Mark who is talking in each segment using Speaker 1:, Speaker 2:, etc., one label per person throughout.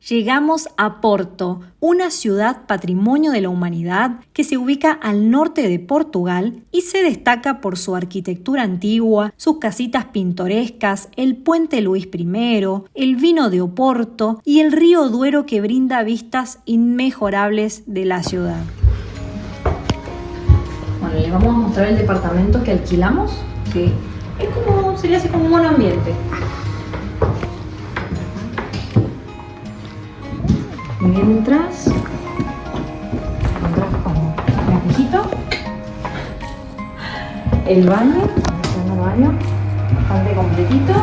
Speaker 1: Llegamos a Porto, una ciudad patrimonio de la humanidad que se ubica al norte de Portugal y se destaca por su arquitectura antigua, sus casitas pintorescas, el puente Luis I, el vino de Oporto y el río Duero que brinda vistas inmejorables de la ciudad. Bueno, les vamos a mostrar el departamento que alquilamos, que sería así como un monoambiente. Mientras encontrás como un espejito, el baño, bastante completito.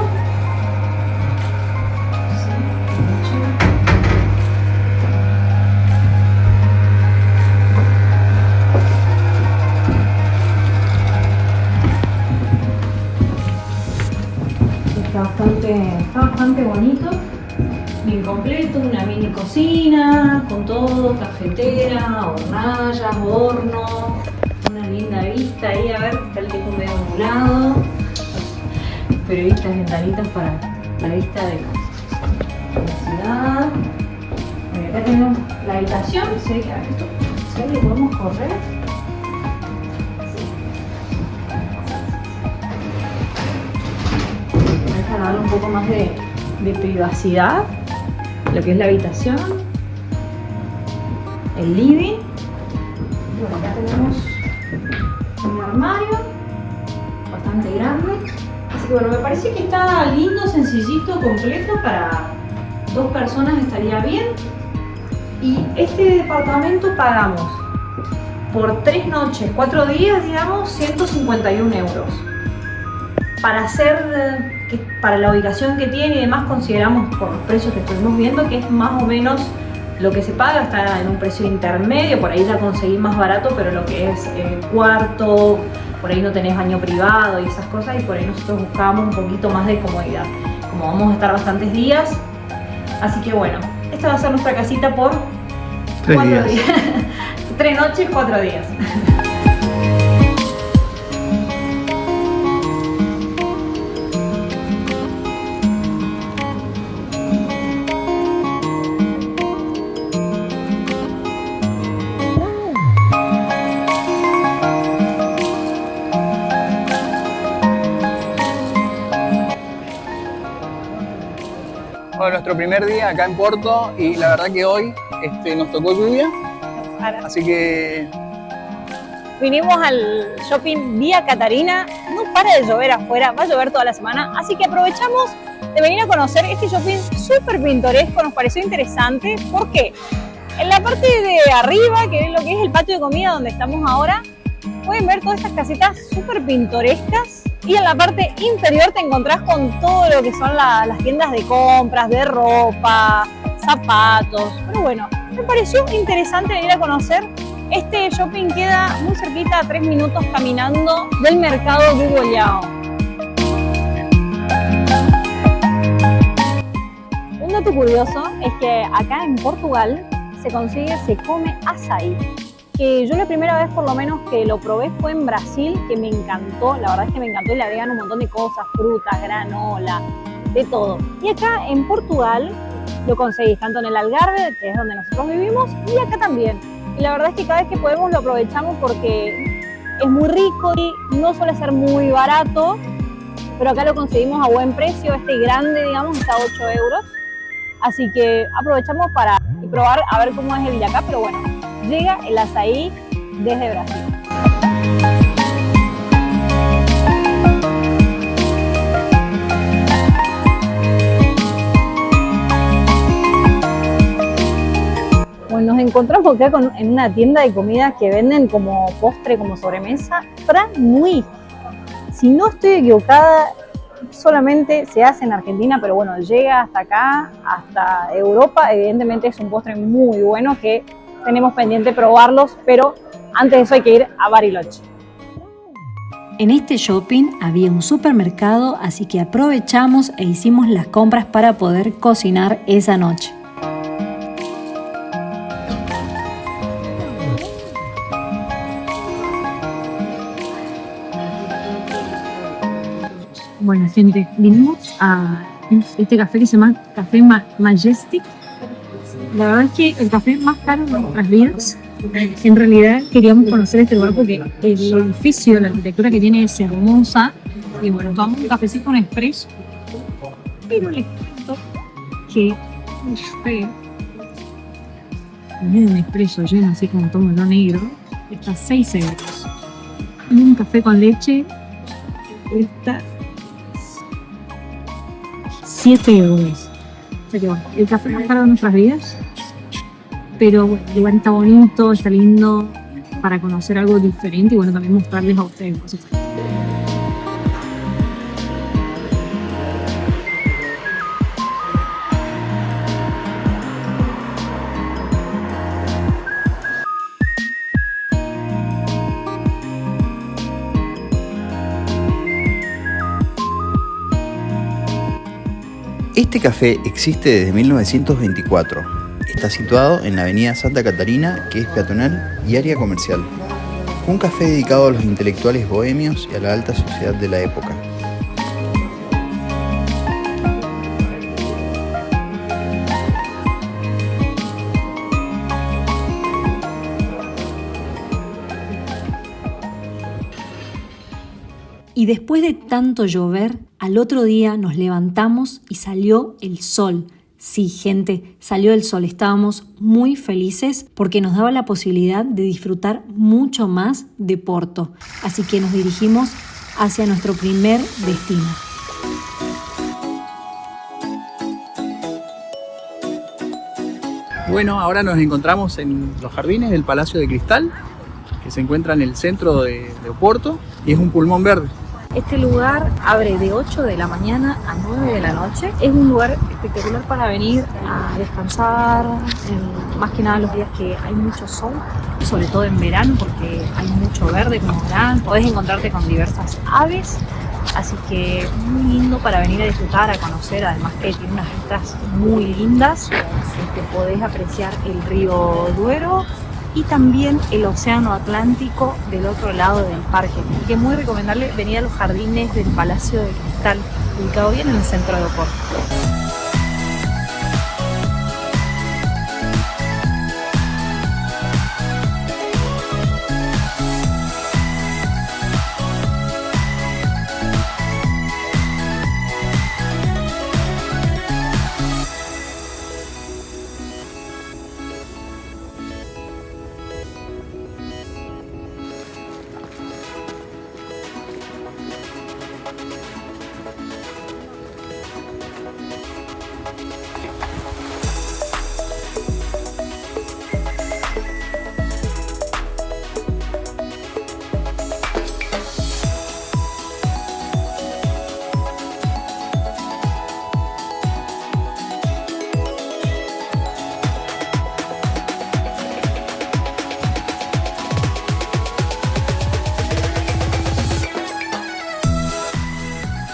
Speaker 1: Está bastante bonito. Bien completo, una mini cocina con todo, cafetera, hornallas, horno, una linda vista ahí, a ver, está el techo medio ondulado, pero estas ventanitas para la vista de la ciudad. Bueno, acá tenemos la habitación, sé que podemos correr. Para darle un poco más de privacidad. Lo que es la habitación, el living. Bueno, acá tenemos un armario bastante grande. Así que bueno, me parece que está lindo, sencillito, completo. Para 2 personas estaría bien. Y este departamento pagamos por 3 noches, 4 días, digamos, 151 euros. Para la ubicación que tiene y demás, consideramos por los precios que estuvimos viendo que es más o menos lo que se paga. Está en un precio intermedio, por ahí la conseguí más barato, pero lo que es cuarto, por ahí no tenés baño privado y esas cosas, y por ahí nosotros buscábamos un poquito más de comodidad, como vamos a estar bastantes días. Así que bueno, esta va a ser nuestra casita por 4 días. 3 noches, 4 días.
Speaker 2: Bueno, nuestro primer día acá en Porto y la verdad que hoy nos tocó lluvia, así que...
Speaker 3: Vinimos al shopping Vía Catarina, no para de llover afuera, va a llover toda la semana, así que aprovechamos de venir a conocer este shopping súper pintoresco, nos pareció interesante. ¿Por qué? En la parte de arriba, que es lo que es el patio de comida donde estamos ahora, pueden ver todas estas casitas súper pintorescas. Y en la parte inferior te encontrás con todo lo que son las tiendas de compras, de ropa, zapatos. Pero bueno, me pareció interesante venir a conocer. Este shopping queda muy cerquita, a 3 minutos caminando del mercado de Goião. Un dato curioso es que acá en Portugal se come açaí. Que yo la primera vez por lo menos que lo probé fue en Brasil, que me encantó, la verdad es que me encantó y le agregan un montón de cosas, frutas, granola, de todo. Y acá en Portugal lo conseguís tanto en el Algarve, que es donde nosotros vivimos, y acá también. Y la verdad es que cada vez que podemos lo aprovechamos porque es muy rico y no suele ser muy barato, pero acá lo conseguimos a buen precio, este grande, digamos, está a 8 euros. Así que aprovechamos para probar a ver cómo es el de acá, pero bueno. Llega el açaí desde Brasil. Bueno, nos encontramos acá en una tienda de comida que venden como postre, como sobremesa, Fran Nui. Si no estoy equivocada, solamente se hace en Argentina, pero bueno, llega hasta acá, hasta Europa. Evidentemente es un postre muy bueno que tenemos pendiente probarlos, pero antes de eso hay que ir a Bariloche.
Speaker 1: En este shopping había un supermercado, así que aprovechamos e hicimos las compras para poder cocinar esa noche.
Speaker 4: Bueno, gente, vinimos a este café que se llama Café Majestic
Speaker 1: La verdad es que el café más caro de nuestras vidas. En realidad queríamos conocer este lugar porque el edificio, la arquitectura que tiene es hermosa. Y bueno, tomamos un cafecito, un expreso. Pero les cuento que el café, en vez de un expreso lleno así como tomo lo negro, está a 6 euros. Y un café con leche está 7 euros. O sea que bueno, el café más caro de nuestras vidas. Pero bueno, el lugar está bonito, está lindo para conocer algo diferente y bueno, también mostrarles a ustedes cosas.
Speaker 4: Este café existe desde 1924. Está situado en la avenida Santa Catarina, que es peatonal y área comercial. Fue un café dedicado a los intelectuales bohemios y a la alta sociedad de la época.
Speaker 3: Y después de tanto llover, al otro día nos levantamos y salió el sol. Sí, gente, salió el sol. Estábamos muy felices porque nos daba la posibilidad de disfrutar mucho más de Porto. Así que nos dirigimos hacia nuestro primer destino.
Speaker 2: Bueno, ahora nos encontramos en los jardines del Palacio de Cristal, que se encuentra en el centro de Oporto y es un pulmón verde.
Speaker 1: Este lugar abre de 8 de la mañana a 9 de la noche. Es un lugar espectacular para venir a descansar, más que nada los días que hay mucho sol, sobre todo en verano porque hay mucho verde, como verán. Podés encontrarte con diversas aves, así que muy lindo para venir a disfrutar, a conocer. Además que tiene unas vistas muy lindas, que podés apreciar el río Duero y también el océano Atlántico del otro lado del parque. Así que muy recomendable venir a los jardines del Palacio de Cristal, ubicado bien en el centro de Oporto.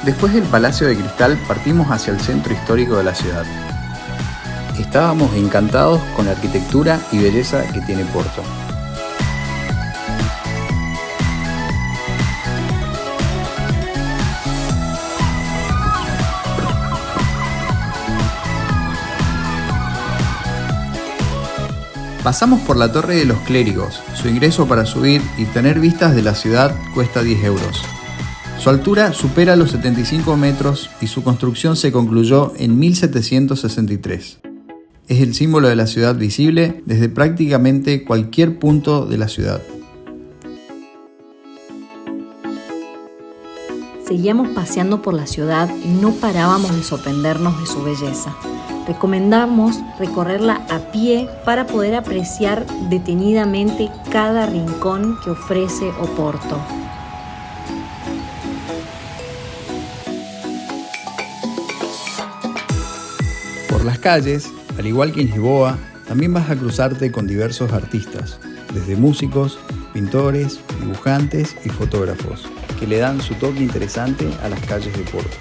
Speaker 4: Después del Palacio de Cristal partimos hacia el centro histórico de la ciudad. Estábamos encantados con la arquitectura y belleza que tiene Porto. Pasamos por la Torre de los Clérigos. Su ingreso para subir y tener vistas de la ciudad cuesta 10 euros. Su altura supera los 75 metros y su construcción se concluyó en 1763. Es el símbolo de la ciudad visible desde prácticamente cualquier punto de la ciudad.
Speaker 3: Seguíamos paseando por la ciudad y no parábamos de sorprendernos de su belleza. Recomendamos recorrerla a pie para poder apreciar detenidamente cada rincón que ofrece Oporto.
Speaker 4: Por las calles, al igual que en Lisboa, también vas a cruzarte con diversos artistas, desde músicos, pintores, dibujantes y fotógrafos, que le dan su toque interesante a las calles de Porto.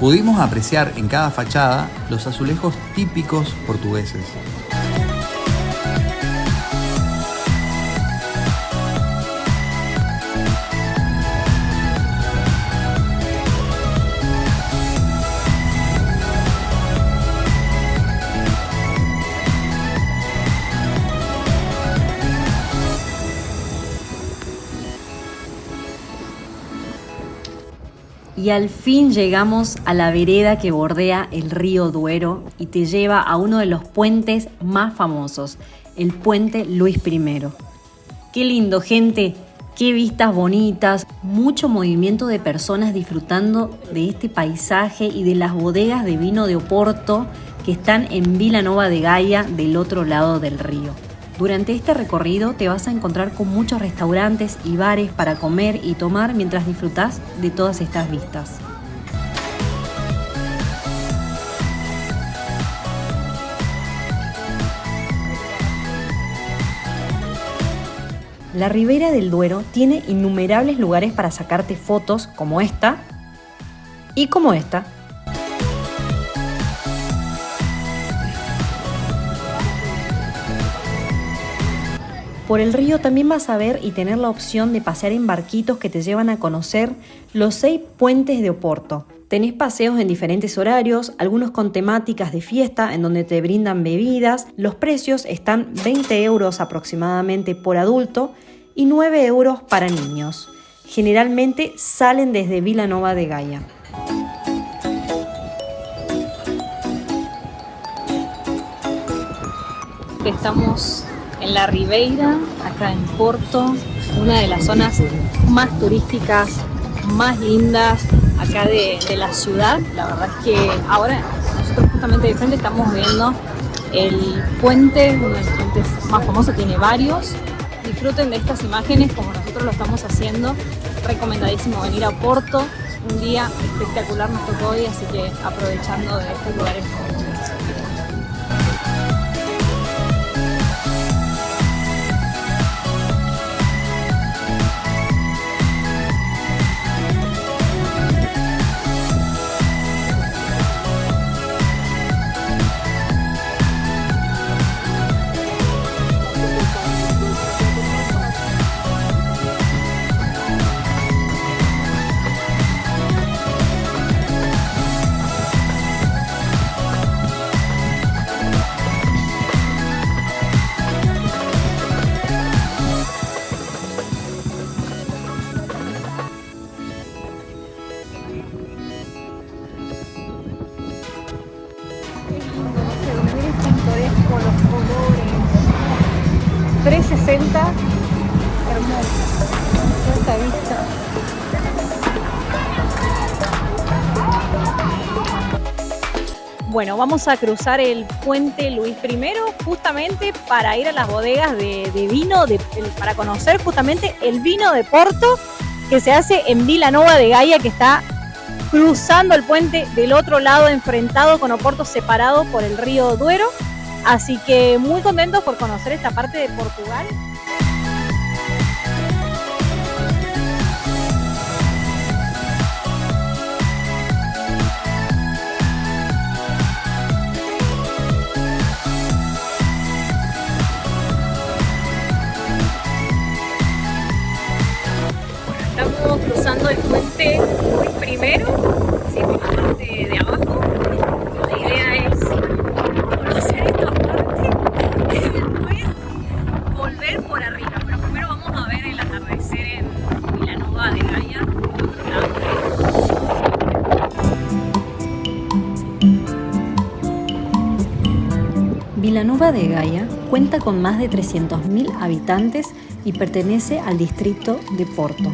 Speaker 4: Pudimos apreciar en cada fachada los azulejos típicos portugueses.
Speaker 5: Y al fin llegamos a la vereda que bordea el río Duero y te lleva a uno de los puentes más famosos, el puente Luis I. ¡Qué lindo, gente! ¡Qué vistas bonitas! Mucho movimiento de personas disfrutando de este paisaje y de las bodegas de vino de Oporto que están en Vila Nova de Gaia, del otro lado del río. Durante este recorrido te vas a encontrar con muchos restaurantes y bares para comer y tomar mientras disfrutás de todas estas vistas. La Ribera del Duero tiene innumerables lugares para sacarte fotos como esta y como esta. Por el río también vas a ver y tener la opción de pasear en barquitos que te llevan a conocer los 6 puentes de Oporto. Tenés paseos en diferentes horarios, algunos con temáticas de fiesta en donde te brindan bebidas. Los precios están 20 euros aproximadamente por adulto y 9 euros para niños. Generalmente salen desde Vila Nova de Gaia.
Speaker 3: Estamos en la Ribeira, acá en Porto, una de las zonas más turísticas, más lindas acá de la ciudad. La verdad es que ahora nosotros justamente de frente estamos viendo el puente, uno de los puentes más famosos, tiene varios. Disfruten de estas imágenes como nosotros lo estamos haciendo. Recomendadísimo venir a Porto, un día espectacular nos tocó hoy, así que aprovechando de estos lugares. Con los colores 360, hermoso esta vista. Bueno, vamos a cruzar el puente Luis I justamente para ir a las bodegas de vino, para conocer justamente el vino de Porto que se hace en Vila Nova de Gaia, que está cruzando el puente del otro lado, enfrentado con Oporto, separado por el río Duero. Así que muy contentos por conocer esta parte de Portugal. Estamos cruzando el puente Luis I, sí, por la parte de abajo. La idea es conocer esta parte y después volver por arriba. Pero primero vamos a ver el atardecer en Vila Nova de Gaia, por otro lado.
Speaker 5: Vila Nova de Gaia cuenta con más de 300.000 habitantes y pertenece al distrito de Porto.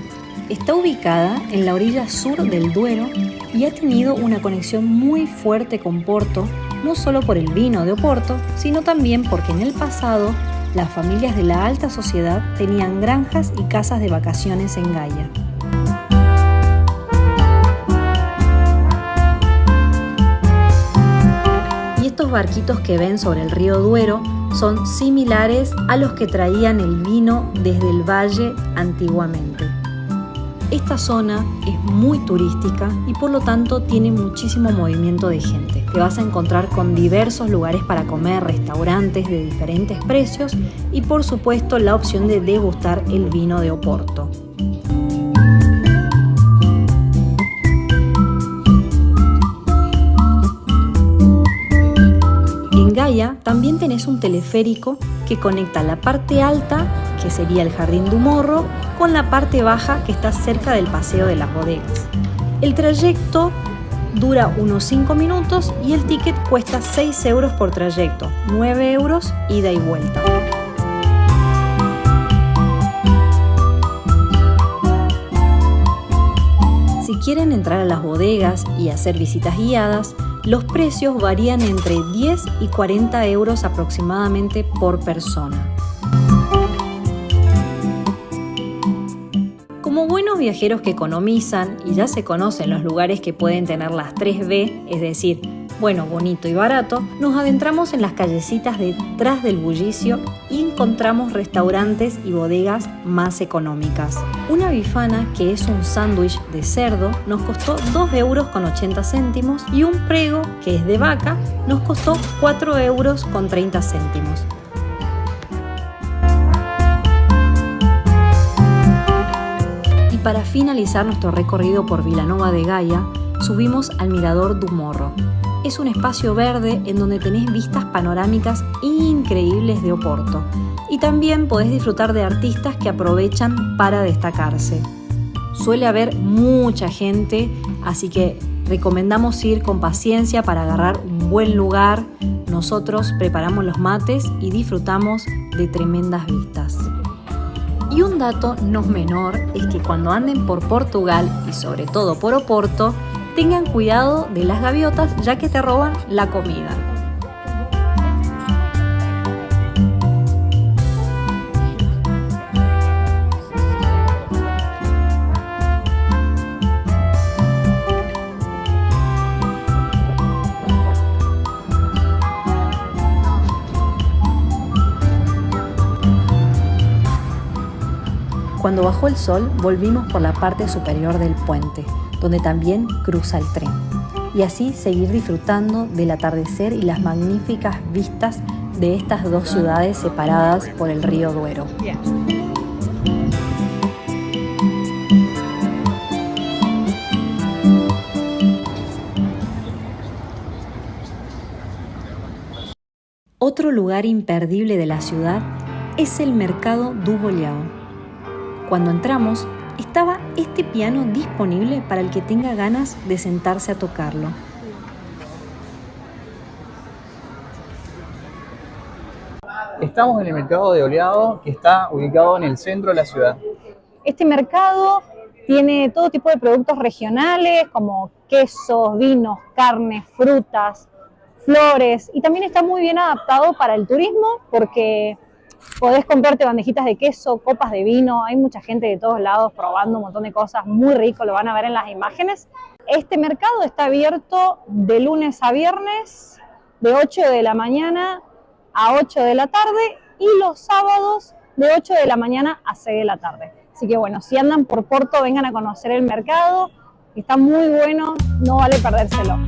Speaker 5: Está ubicada en la orilla sur del Duero y ha tenido una conexión muy fuerte con Porto, no solo por el vino de Oporto, sino también porque en el pasado las familias de la alta sociedad tenían granjas y casas de vacaciones en Gaia. Y estos barquitos que ven sobre el río Duero son similares a los que traían el vino desde el valle antiguamente. Esta zona es muy turística y por lo tanto tiene muchísimo movimiento de gente. Te vas a encontrar con diversos lugares para comer, restaurantes de diferentes precios y por supuesto la opción de degustar el vino de Oporto. En Gaia también tenés un teleférico que conecta la parte alta, que sería el Jardín do Morro, con la parte baja que está cerca del Paseo de las Bodegas. El trayecto dura unos 5 minutos y el ticket cuesta 6 euros por trayecto, 9 euros ida y vuelta. Si quieren entrar a las bodegas y hacer visitas guiadas, los precios varían entre 10 y 40 euros aproximadamente por persona. Como buenos viajeros que economizan y ya se conocen los lugares que pueden tener las 3B, es decir, bueno, bonito y barato, nos adentramos en las callecitas detrás del bullicio y encontramos restaurantes y bodegas más económicas. Una bifana, que es un sándwich de cerdo, nos costó 2,80 euros y un prego, que es de vaca, nos costó 4,30 euros. Y para finalizar nuestro recorrido por Vilanova de Gaia, subimos al Mirador do Morro. Es un espacio verde en donde tenés vistas panorámicas increíbles de Oporto y también podés disfrutar de artistas que aprovechan para destacarse. Suele haber mucha gente, así que recomendamos ir con paciencia para agarrar un buen lugar. Nosotros preparamos los mates y disfrutamos de tremendas vistas. Y un dato no menor es que cuando anden por Portugal y sobre todo por Oporto, tengan cuidado de las gaviotas, ya que te roban la comida. Cuando bajó el sol, volvimos por la parte superior del puente, donde también cruza el tren, y así seguir disfrutando del atardecer y las magníficas vistas de estas dos ciudades separadas por el río Duero. Otro lugar imperdible de la ciudad es el mercado do Bolhão. Cuando entramos, estaba este piano disponible para el que tenga ganas de sentarse a tocarlo.
Speaker 2: Estamos en el mercado de Oleado, que está ubicado en el centro de la ciudad.
Speaker 3: Este mercado tiene todo tipo de productos regionales como quesos, vinos, carnes, frutas, flores, y también está muy bien adaptado para el turismo porque podés comprarte bandejitas de queso, copas de vino, hay mucha gente de todos lados probando un montón de cosas, muy rico, lo van a ver en las imágenes. Este mercado está abierto de lunes a viernes, de 8 de la mañana a 8 de la tarde y los sábados de 8 de la mañana a 6 de la tarde. Así que bueno, si andan por Porto, vengan a conocer el mercado, está muy bueno, no vale perdérselo.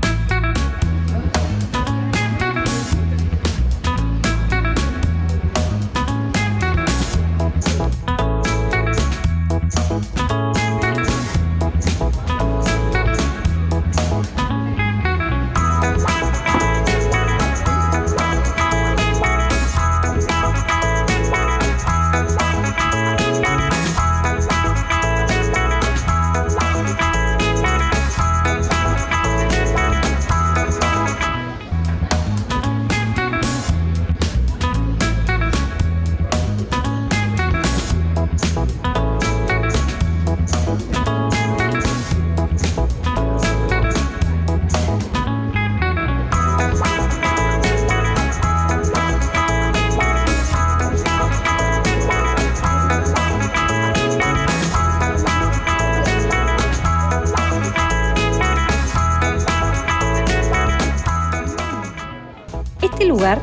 Speaker 5: Este lugar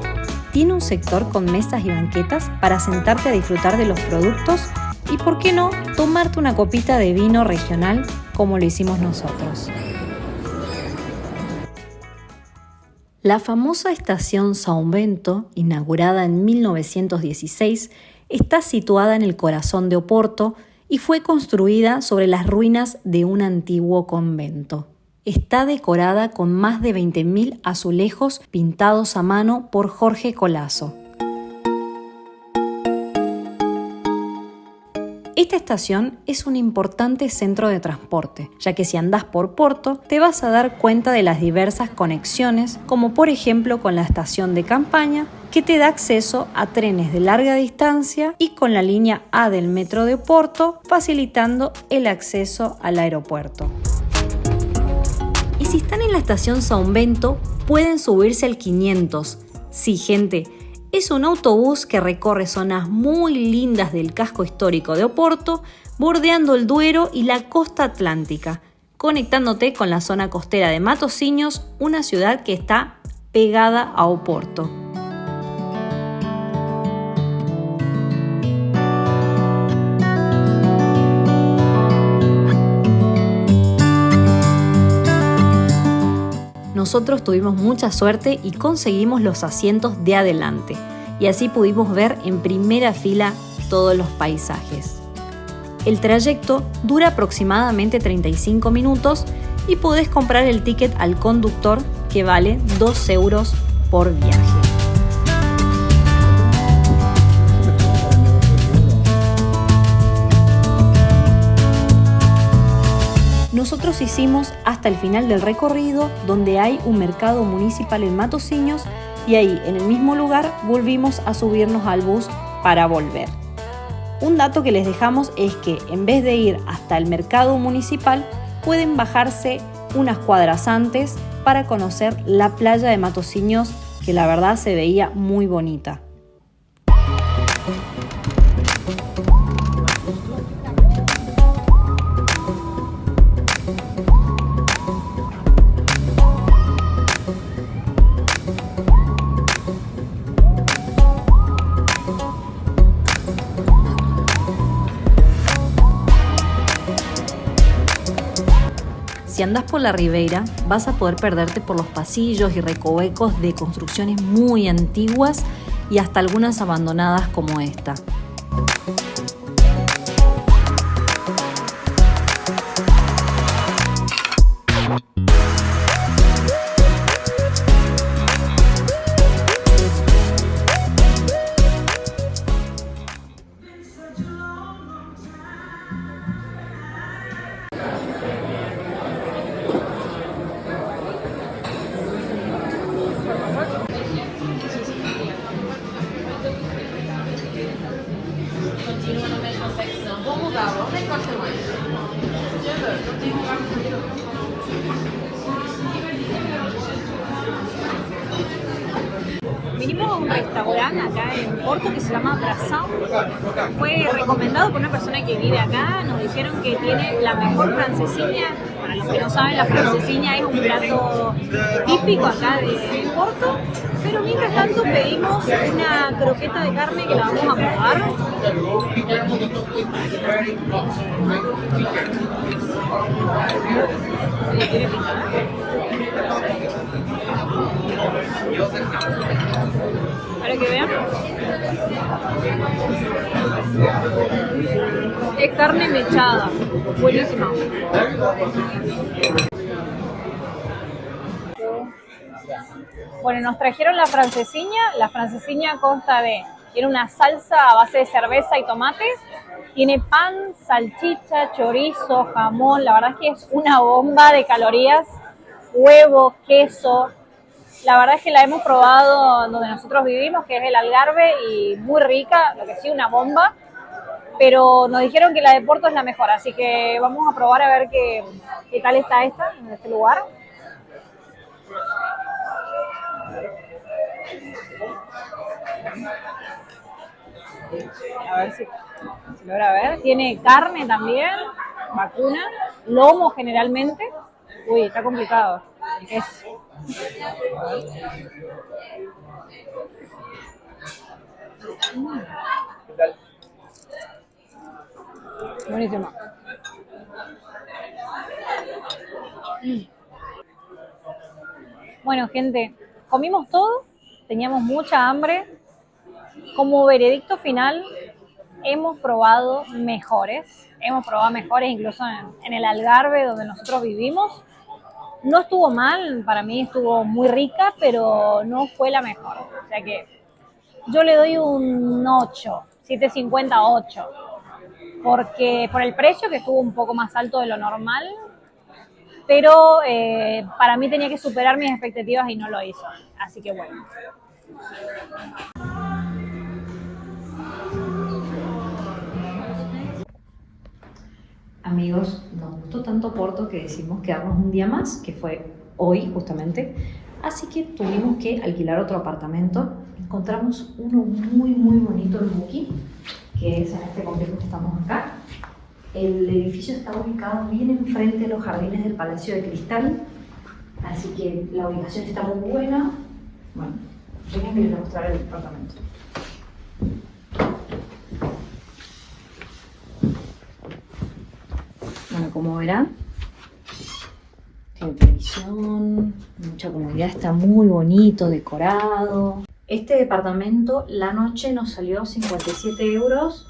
Speaker 5: tiene un sector con mesas y banquetas para sentarte a disfrutar de los productos y, ¿por qué no?, tomarte una copita de vino regional como lo hicimos nosotros. La famosa estación São Bento, inaugurada en 1916, está situada en el corazón de Oporto y fue construida sobre las ruinas de un antiguo convento. Está decorada con más de 20.000 azulejos pintados a mano por Jorge Colasso. Esta estación es un importante centro de transporte, ya que si andás por Porto te vas a dar cuenta de las diversas conexiones, como por ejemplo con la estación de Campaña, que te da acceso a trenes de larga distancia, y con la línea A del metro de Porto, facilitando el acceso al aeropuerto. Y si están en la estación São Bento, pueden subirse al 500. Sí, gente, es un autobús que recorre zonas muy lindas del casco histórico de Oporto, bordeando el Duero y la costa atlántica, conectándote con la zona costera de Matosinhos, una ciudad que está pegada a Oporto. Nosotros tuvimos mucha suerte y conseguimos los asientos de adelante, y así pudimos ver en primera fila todos los paisajes. El trayecto dura aproximadamente 35 minutos y podés comprar el ticket al conductor, que vale 2 euros por viaje. Nosotros hicimos hasta el final del recorrido, donde hay un mercado municipal en Matosinhos, y ahí, en el mismo lugar, volvimos a subirnos al bus para volver. Un dato que les dejamos es que en vez de ir hasta el mercado municipal, pueden bajarse unas cuadras antes para conocer la playa de Matosinhos, que la verdad se veía muy bonita. Si andás por la Ribeira, vas a poder perderte por los pasillos y recovecos de construcciones muy antiguas y hasta algunas abandonadas como esta.
Speaker 3: Vinimos a un restaurante acá en Porto que se llama Brasão. Fue recomendado por una persona que vive acá. Nos dijeron que tiene la mejor francesinha. Para los que no saben, la francesinha es un plato típico acá de Porto. Pero mientras tanto pedimos una croqueta de carne que la vamos a probar. Para que vean, es carne mechada, buenísima. Bueno, nos trajeron la francesinha. La francesinha consta de, tiene una salsa a base de cerveza y tomate, tiene pan, salchicha, chorizo, jamón. La verdad es que es una bomba de calorías, huevo, queso. La verdad es que la hemos probado donde nosotros vivimos, que es el Algarve, y muy rica, lo que sí, una bomba. Pero nos dijeron que la de Porto es la mejor, así que vamos a probar a ver qué tal está esta en este lugar. A ver si logra ver. Tiene carne también, vacuna, lomo generalmente. Uy, está complicado. Es.
Speaker 2: ¿Qué tal?
Speaker 3: Buenísimo. Bueno, gente, comimos todo, teníamos mucha hambre. Como veredicto final, hemos probado mejores incluso en el Algarve, donde nosotros vivimos. No estuvo mal, para mí estuvo muy rica, pero no fue la mejor. O sea que yo le doy un 8, 7.50, 8. porque por el precio que estuvo un poco más alto de lo normal, pero para mí tenía que superar mis expectativas y no lo hizo, así que bueno.
Speaker 5: Amigos, nos gustó tanto Porto que decidimos quedarnos un día más, que fue hoy justamente, así que tuvimos que alquilar otro apartamento. Encontramos uno muy bonito en Buki, que es en este complejo que estamos acá. El edificio está ubicado bien enfrente de los jardines del Palacio de Cristal, así que la ubicación está muy buena. Bueno, lleguen que les voy a mostrar el apartamento. Bueno, como verán, tiene televisión, mucha comodidad, está muy bonito, decorado. Este departamento la noche nos salió 57 euros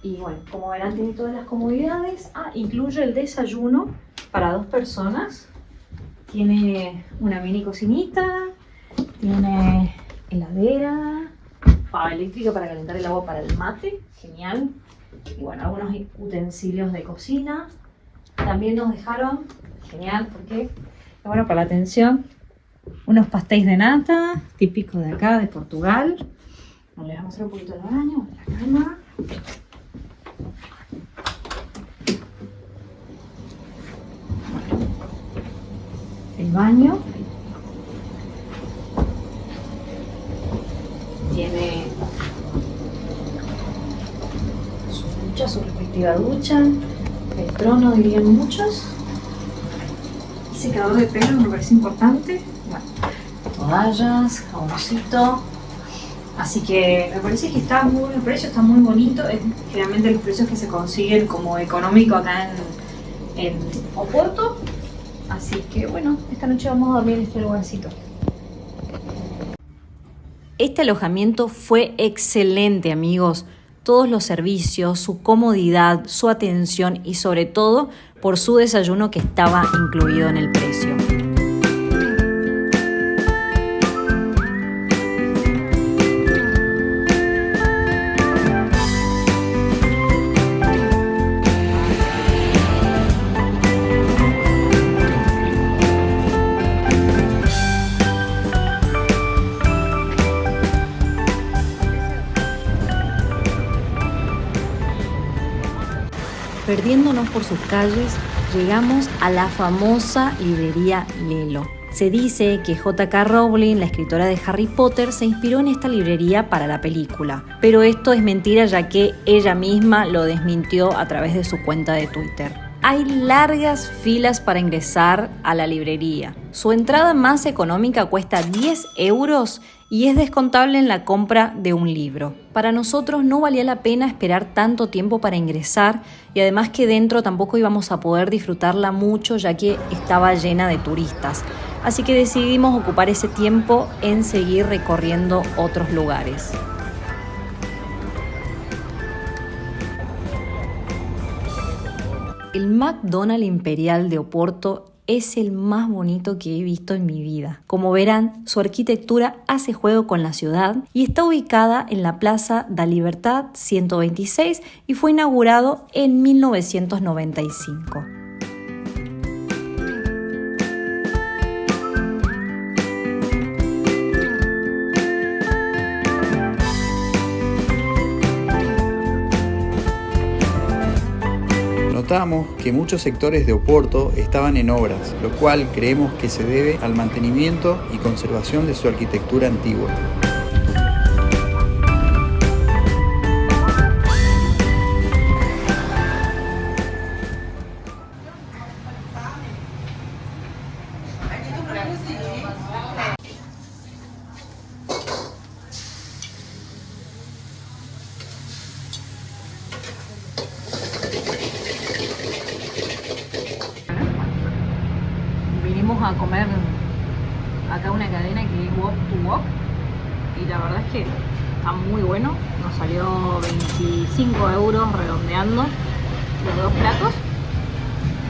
Speaker 5: y bueno, como verán tiene todas las comodidades. Incluye el desayuno para 2 personas. Tiene una mini cocinita, tiene heladera, pava eléctrica para calentar el agua para el mate, genial. Y bueno, algunos utensilios de cocina. También nos dejaron, genial, porque bueno, para la atención, unos pastéis de nata, típicos de acá, de Portugal. Bueno, les vamos a mostrar un poquito del baño, la cama. Bueno, el baño. Tiene su respectiva ducha, el trono dirían muchos, y secador de pelo me parece importante, bueno, toallas, jaboncito, así que me parece que está muy, el precio está muy bonito, es generalmente los precios que se consiguen como económico acá en Oporto, así que bueno, esta noche vamos a dormir en este lugarcito. Este alojamiento fue excelente, amigos. Todos los servicios, su comodidad, su atención y sobre todo por su desayuno que estaba incluido en el precio. Perdiéndonos por sus calles, llegamos a la famosa librería Lelo. Se dice que J.K. Rowling, la escritora de Harry Potter, se inspiró en esta librería para la película. Pero esto es mentira, ya que ella misma lo desmintió a través de su cuenta de Twitter. Hay largas filas para ingresar a la librería. Su entrada más económica cuesta 10 euros y es descontable en la compra de un libro. Para nosotros no valía la pena esperar tanto tiempo para ingresar y además que dentro tampoco íbamos a poder disfrutarla mucho ya que estaba llena de turistas. Así que decidimos ocupar ese tiempo en seguir recorriendo otros lugares. El McDonald's Imperial de Oporto es el más bonito que he visto en mi vida. Como verán, su arquitectura hace juego con la ciudad y está ubicada en la Plaza da Libertad 126 y fue inaugurado en 1995.
Speaker 4: Notamos que muchos sectores de Oporto estaban en obras, lo cual creemos que se debe al mantenimiento y conservación de su arquitectura antigua.
Speaker 1: Vinimos a comer acá una cadena que es Walk to Walk y la verdad es que está muy bueno. Nos salió 25 euros redondeando los 2 platos,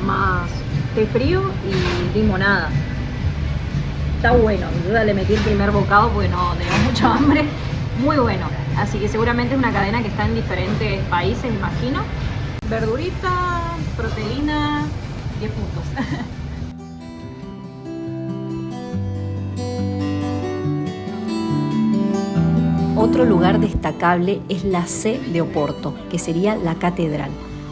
Speaker 1: más té frío y limonada. Está bueno, yo ya le metí el primer bocado porque no tenía mucha hambre. Muy bueno. Así que seguramente es una cadena que está en diferentes países, imagino. Verdurita, proteína, 10 puntos.
Speaker 5: Otro lugar destacable es la Sé de Oporto, que sería la catedral.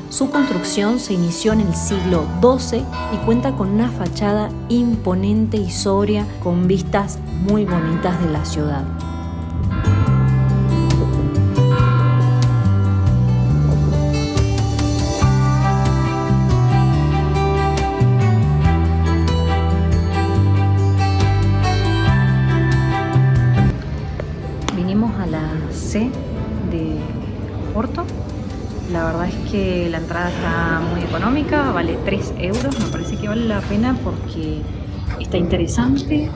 Speaker 5: Su construcción se inició en el siglo XII y cuenta con una fachada imponente y sobria, con vistas muy bonitas de la ciudad. Vinimos a la Sé de Oporto. La verdad es que la entrada está muy económica, vale 3 euros. Me parece que vale la pena porque está interesante.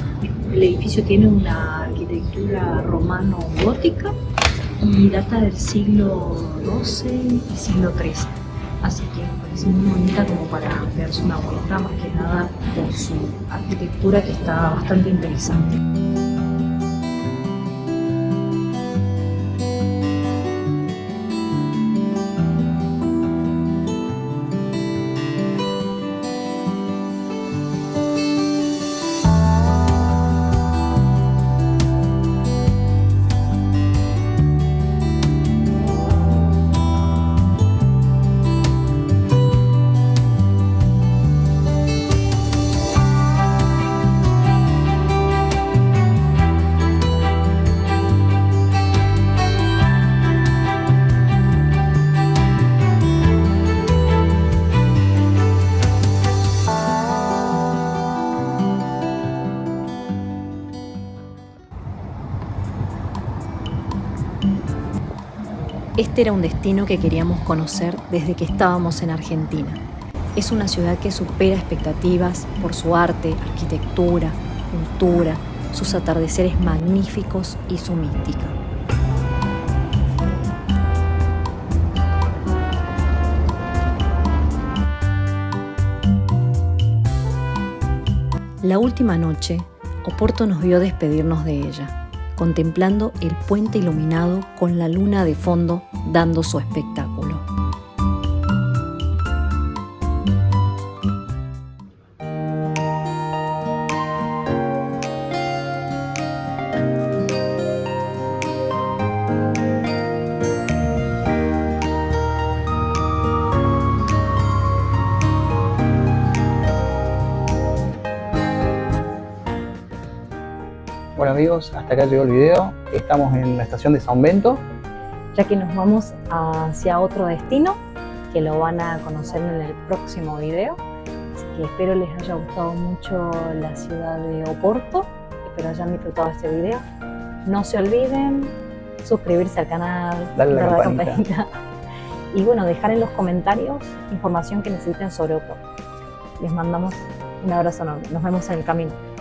Speaker 5: El edificio tiene una arquitectura romano-gótica y data del siglo XII y siglo XIII. Así que me parece muy bonita como para darse una vuelta, más que nada por su arquitectura, que está bastante interesante. Este era un destino que queríamos conocer desde que estábamos en Argentina. Es una ciudad que supera expectativas por su arte, arquitectura, cultura, sus atardeceres magníficos y su mística. La última noche, Oporto nos vio despedirnos de ella, contemplando el puente iluminado con la luna de fondo dando su espectáculo.
Speaker 2: Bueno amigos, hasta acá llegó el video. Estamos en la estación de San Bento.
Speaker 3: Ya que nos vamos hacia otro destino, que lo van a conocer en el próximo video. Así que espero les haya gustado mucho la ciudad de Oporto. Espero hayan disfrutado este video. No se olviden suscribirse al canal,
Speaker 2: darle
Speaker 3: darle
Speaker 2: la campanita.
Speaker 3: Y bueno, dejar en los comentarios información que necesiten sobre Oporto. Les mandamos un abrazo enorme. Nos vemos en el camino.